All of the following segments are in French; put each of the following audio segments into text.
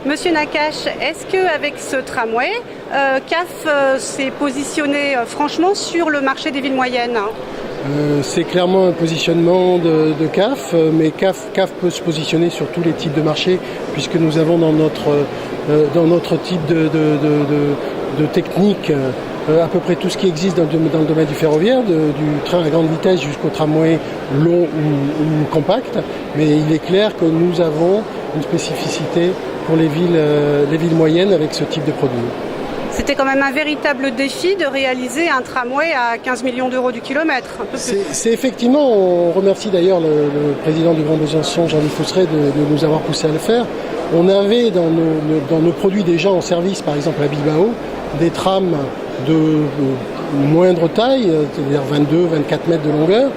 Monsieur Nakache, est-ce qu'avec ce tramway, CAF s'est positionné franchement sur le marché des villes moyennes? C'est clairement un positionnement de CAF, mais CAF peut se positionner sur tous les types de marchés, puisque nous avons dans notre type de technique à peu près tout ce qui existe dans le domaine du ferroviaire, du train à grande vitesse jusqu'au tramway long ou compact. Mais il est clair que nous avons une spécificité pour les villes moyennes avec ce type de produit. C'était quand même un véritable défi de réaliser un tramway à 15 millions d'euros du kilomètre. C'est effectivement, on remercie d'ailleurs le président du Grand Besançon, Jean-Louis Fousseret, de nous avoir poussé à le faire. On avait dans nos produits déjà en service, par exemple à Bilbao, des trams de moindre taille, c'est-à-dire 22-24 mètres de longueur,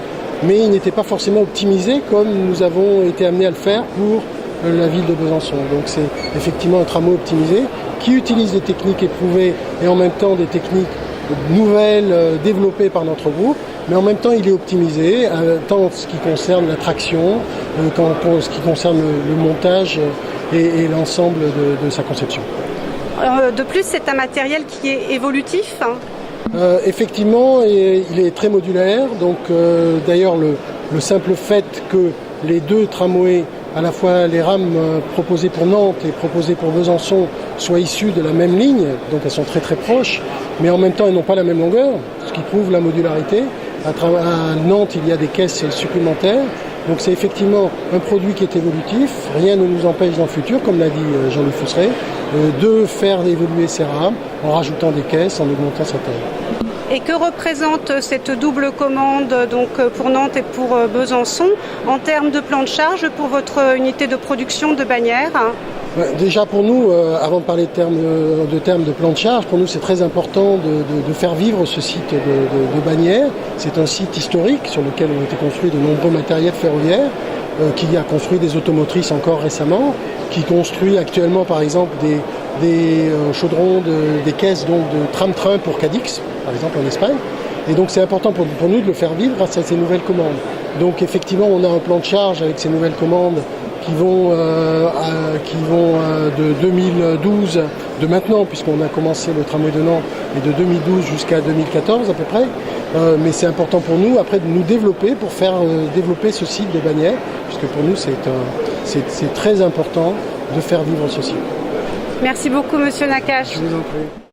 mais ils n'étaient pas forcément optimisés comme nous avons été amenés à le faire pour la ville de Besançon. Donc c'est effectivement un tramway optimisé qui utilise des techniques éprouvées et en même temps des techniques nouvelles développées par notre groupe, mais en même temps il est optimisé, tant en ce qui concerne la traction, qu'en ce qui concerne le montage et l'ensemble de sa conception. De plus, c'est un matériel qui est évolutif. Effectivement, il est très modulaire. Donc, d'ailleurs, le simple fait que les deux tramways, à la fois les rames proposées pour Nantes et proposées pour Besançon, soient issues de la même ligne, donc elles sont très très proches, mais en même temps elles n'ont pas la même longueur, ce qui prouve la modularité. À Nantes, il y a des caisses supplémentaires. Donc c'est effectivement un produit qui est évolutif. Rien ne nous empêche dans le futur, comme l'a dit Jean-Louis Fousseret, de faire évoluer ces rames en rajoutant des caisses, en augmentant sa taille. Et que représente cette double commande donc pour Nantes et pour Besançon en termes de plan de charge pour votre unité de production de Bagnères? Déjà pour nous, avant de parler de termes de plan de charge, pour nous c'est très important de faire vivre ce site de Bagnères. C'est un site historique sur lequel ont été construits de nombreux matériels ferroviaires, qui a construit des automotrices encore récemment, qui construit actuellement par exemple des chaudrons, des caisses donc, de tram-train pour Cadix, par exemple en Espagne. Et donc c'est important pour nous de le faire vivre grâce à ces nouvelles commandes. Donc effectivement on a un plan de charge avec ces nouvelles commandes qui vont de 2012, de maintenant, puisqu'on a commencé le tramway de Nantes, et de 2012 jusqu'à 2014 à peu près. Mais c'est important pour nous, après, de nous développer pour faire développer ce site de Bagnères, puisque pour nous, c'est très important de faire vivre ce site. Merci beaucoup, Monsieur Nakache. Je vous en prie.